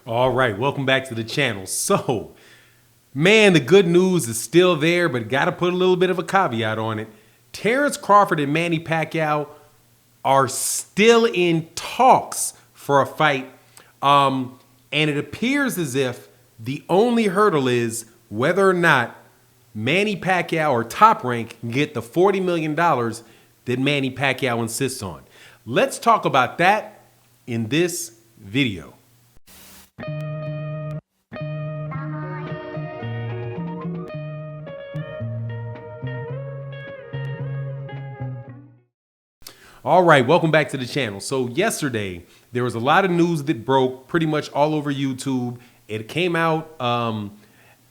All right, welcome back to the channel. So, man, the good news is still there, but got to put a little bit of a caveat on it. Terence Crawford and Manny Pacquiao are still in talks for a fight. And it appears as if the only hurdle is whether or not Manny Pacquiao or Top Rank can get the $40 million that Manny Pacquiao insists on. Let's talk about that in this video. All right, welcome back to the channel. So yesterday, there was a lot of news that broke pretty much all over YouTube. It came out on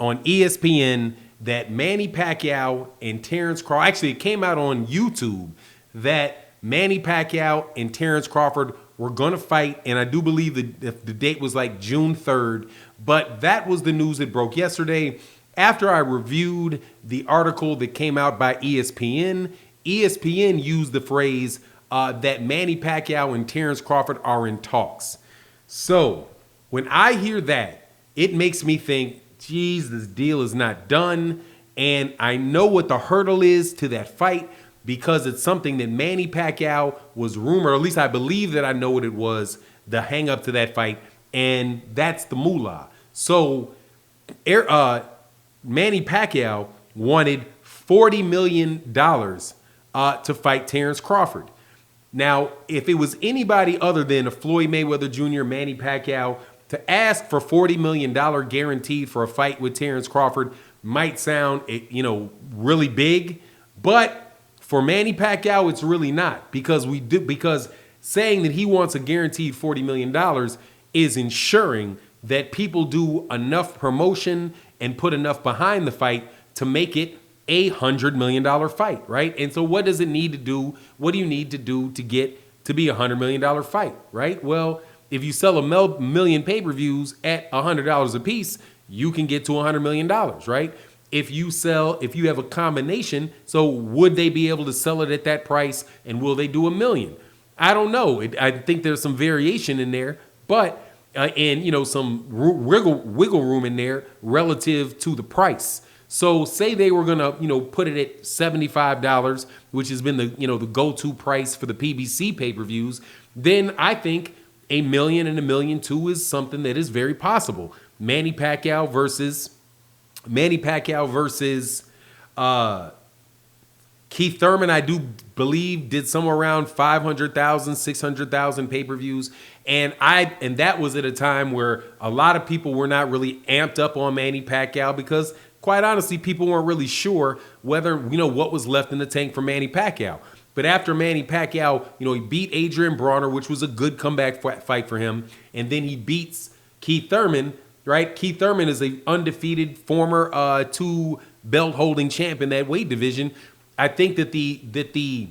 ESPN that Manny Pacquiao and Terence Crawford, actually it came out on YouTube that Manny Pacquiao and Terence Crawford were gonna fight, and I do believe the date was like June 3rd, but that was the news that broke yesterday. After I reviewed the article that came out by ESPN, ESPN used the phrase that Manny Pacquiao and Terence Crawford are in talks. So when I hear that, it makes me think, geez, this deal is not done. And I know what the hurdle is to that fight because it's something that Manny Pacquiao was rumored, or at least I believe that I know what it was, the hang up to that fight. And that's the moolah. So Manny Pacquiao wanted $40 million to fight Terence Crawford. Now, if it was anybody other than a Floyd Mayweather Jr., Manny Pacquiao, to ask for $40 million guaranteed for a fight with Terence Crawford might sound, really big. But for Manny Pacquiao, it's really not, because saying that he wants a guaranteed $40 million is ensuring that people do enough promotion and put enough behind the fight to make it a $100 million fight, right? And so what does it need to do? What do you need to do to get to be a $100 million fight, right? Well, if you sell a million pay-per-views at $100 a piece, you can get to $100 million, right? If you have a combination, so would they be able to sell it at that price, and will they do $1 million? I don't know. I think there's some variation in there, but and some wiggle room in there relative to the price. So say they were gonna, put it at $75, which has been the go-to price for the PBC pay-per-views, then I think $1 million and $1.2 million is something that is very possible. Manny Pacquiao versus Keith Thurman, I do believe, did somewhere around 500,000, 600,000 pay-per-views. And that was at a time where a lot of people were not really amped up on Manny Pacquiao because, quite honestly, people weren't really sure whether, what was left in the tank for Manny Pacquiao. But after Manny Pacquiao, he beat Adrian Brawner, which was a good comeback fight for him. And then he beats Keith Thurman, right? Keith Thurman is an undefeated former 2-belt holding champ in that weight division. I think that the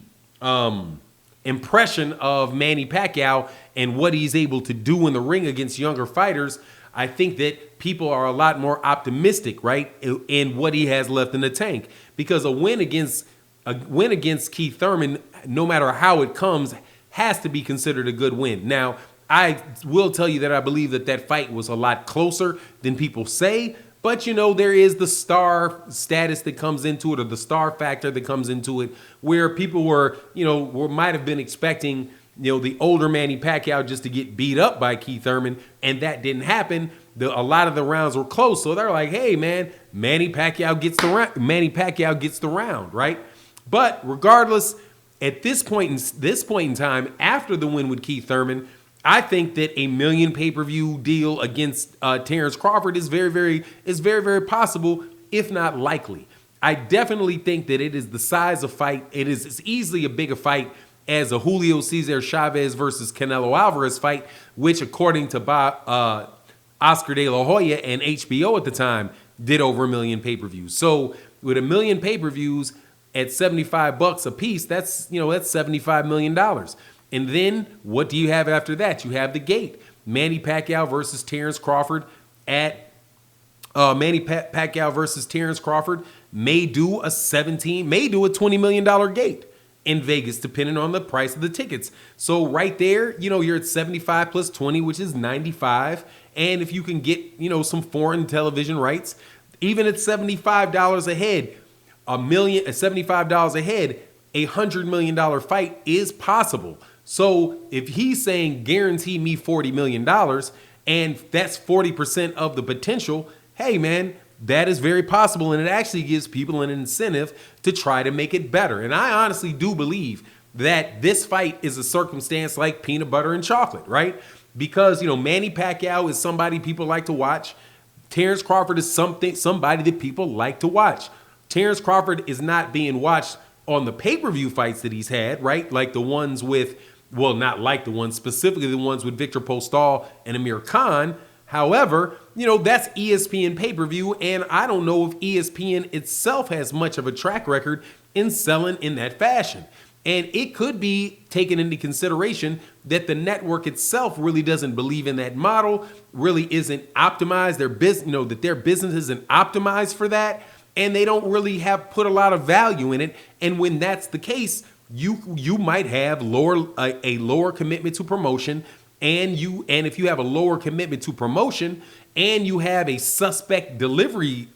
impression of Manny Pacquiao and what he's able to do in the ring against younger fighters, I think that people are a lot more optimistic, right, in what he has left in the tank. Because a win against Keith Thurman, no matter how it comes, has to be considered a good win. Now, I will tell you that I believe that fight was a lot closer than people say. But, there is the star status that comes into it, or the star factor that comes into it, where people were, might have been expecting, the older Manny Pacquiao just to get beat up by Keith Thurman, and that didn't happen. A lot of the rounds were close, so they're like, hey, man, Manny Pacquiao gets the round, right? But regardless, at this point in time, after the win with Keith Thurman, I think that a $1 million pay-per-view deal against Terence Crawford is very, very possible, if not likely. I definitely think that it is the size of fight. It's easily a bigger fight as a Julio Cesar Chavez versus Canelo Alvarez fight, which, according to Oscar De La Hoya and HBO at the time, did over $1 million pay-per-views. So with $1 million pay-per-views at $75 a piece, that's $75 million. And then what do you have after that? You have the gate. Manny Pacquiao versus Terence Crawford may do a $20 million gate in Vegas, depending on the price of the tickets. So right there, you're at 75 plus 20, which is 95. And if you can get, some foreign television rights, even at $75 a head, $75 a head, $100 million fight is possible. So if he's saying guarantee me $40 million and that's 40% of the potential, hey man, that is very possible. And it actually gives people an incentive to try to make it better. And I honestly do believe that this fight is a circumstance like peanut butter and chocolate, right? Because, Manny Pacquiao is somebody people like to watch. Terence Crawford is somebody that people like to watch. Terence Crawford is not being watched on the pay-per-view fights that he's had, right? Like the ones with, well, not like the ones, specifically the ones with Victor Postol and Amir Khan. However, that's ESPN pay-per-view, and I don't know if ESPN itself has much of a track record in selling in that fashion. And it could be taken into consideration that the network itself really doesn't believe in that model, really isn't optimized. Their business, that their business isn't optimized for that, and they don't really have put a lot of value in it. And when that's the case, you might have a lower commitment to promotion, and if you have a lower commitment to promotion, and you have a suspect delivery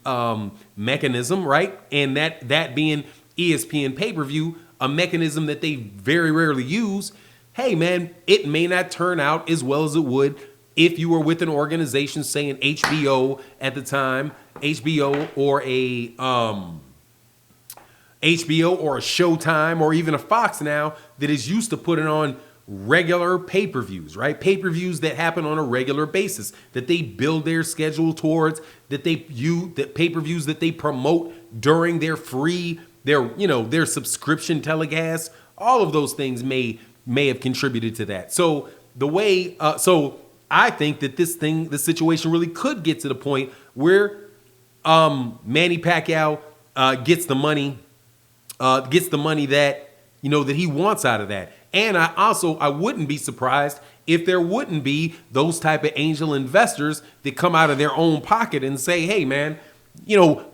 mechanism, right? And that being ESPN pay-per-view, a mechanism that they very rarely use, hey man, it may not turn out as well as it would if you were with an organization, say an HBO at the time, HBO or a Showtime or even a Fox now that is used to putting on regular pay-per-views, right? Pay-per-views that happen on a regular basis, that they build their schedule towards, that pay-per-views that they promote during their their subscription telecasts. All of those things may have contributed to that. So I think that the situation really could get to the point where Manny Pacquiao gets the money that that he wants out of that. And I wouldn't be surprised if there wouldn't be those type of angel investors that come out of their own pocket and say, hey man,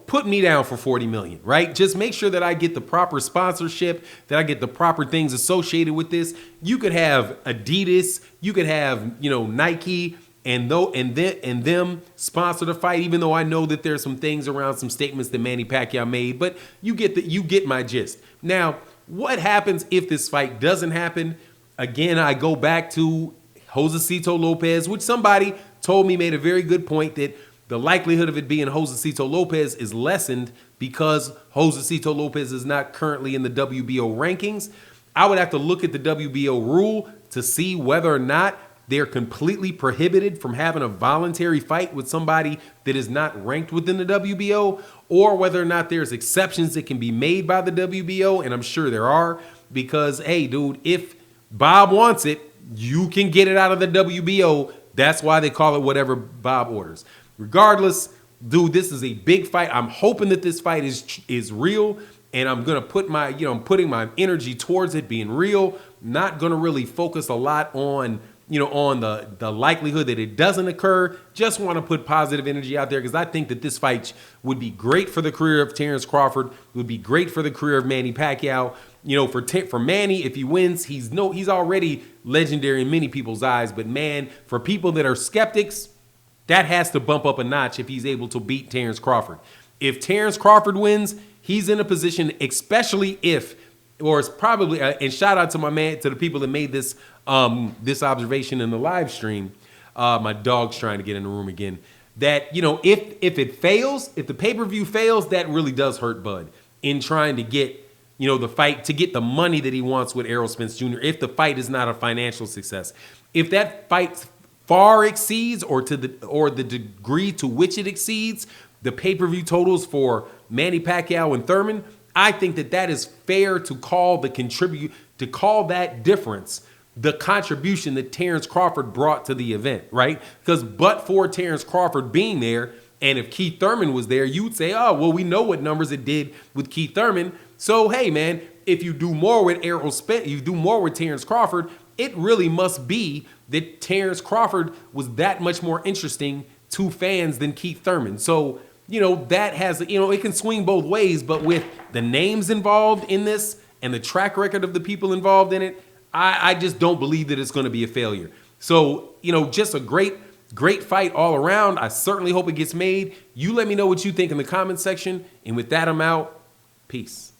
put me down for 40 million, right? Just make sure that I get the proper sponsorship, that I get the proper things associated with this. You could have Adidas, you could have, Nike and them sponsor the fight, even though I know that there's some things around some statements that Manny Pacquiao made, but you get my gist. Now, what happens if this fight doesn't happen? Again, I go back to Josecito Lopez, which somebody told me made a very good point that the likelihood of it being Josecito Lopez is lessened because Josecito Lopez is not currently in the WBO rankings. I would have to look at the WBO rule to see whether or not they're completely prohibited from having a voluntary fight with somebody that is not ranked within the WBO, or whether or not there's exceptions that can be made by the WBO, and I'm sure there are, because, hey, dude, if Bob wants it, you can get it out of the WBO. That's why they call it whatever Bob orders. Regardless, dude, this is a big fight. I'm hoping that this fight is real, and I'm gonna put I'm putting my energy towards it being real. Not gonna really focus a lot on the likelihood that it doesn't occur. Just want to put positive energy out there because I think that this fight would be great for the career of Terence Crawford. It would be great for the career of Manny Pacquiao. For Manny, if he wins, he's already legendary in many people's eyes. But man, for people that are skeptics, that has to bump up a notch if he's able to beat Terence Crawford. If Terence Crawford wins, he's in a position, especially if, or it's probably, and shout out to the people that made this observation in the live stream. My dog's trying to get in the room again. That, if it fails, if the pay-per-view fails, that really does hurt Bud in trying to get, the fight, to get the money that he wants with Errol Spence Jr. If the fight is not a financial success. If that fight far exceeds or the degree to which it exceeds the pay-per-view totals for Manny Pacquiao and Thurman, I think that is fair to call that difference the contribution that Terence Crawford brought to the event, right? Because but for Terence Crawford being there, and if Keith Thurman was there, you would say, oh, well, we know what numbers it did with Keith Thurman. So, hey, man, if you do more with Errol Spence, you do more with Terence Crawford, it really must be that Terence Crawford was that much more interesting to fans than Keith Thurman. So, that has, it can swing both ways, but with the names involved in this and the track record of the people involved in it, I just don't believe that it's going to be a failure. So, just a great Great fight all around. I certainly hope it gets made. You let me know what you think in the comment section. And with that, I'm out. Peace.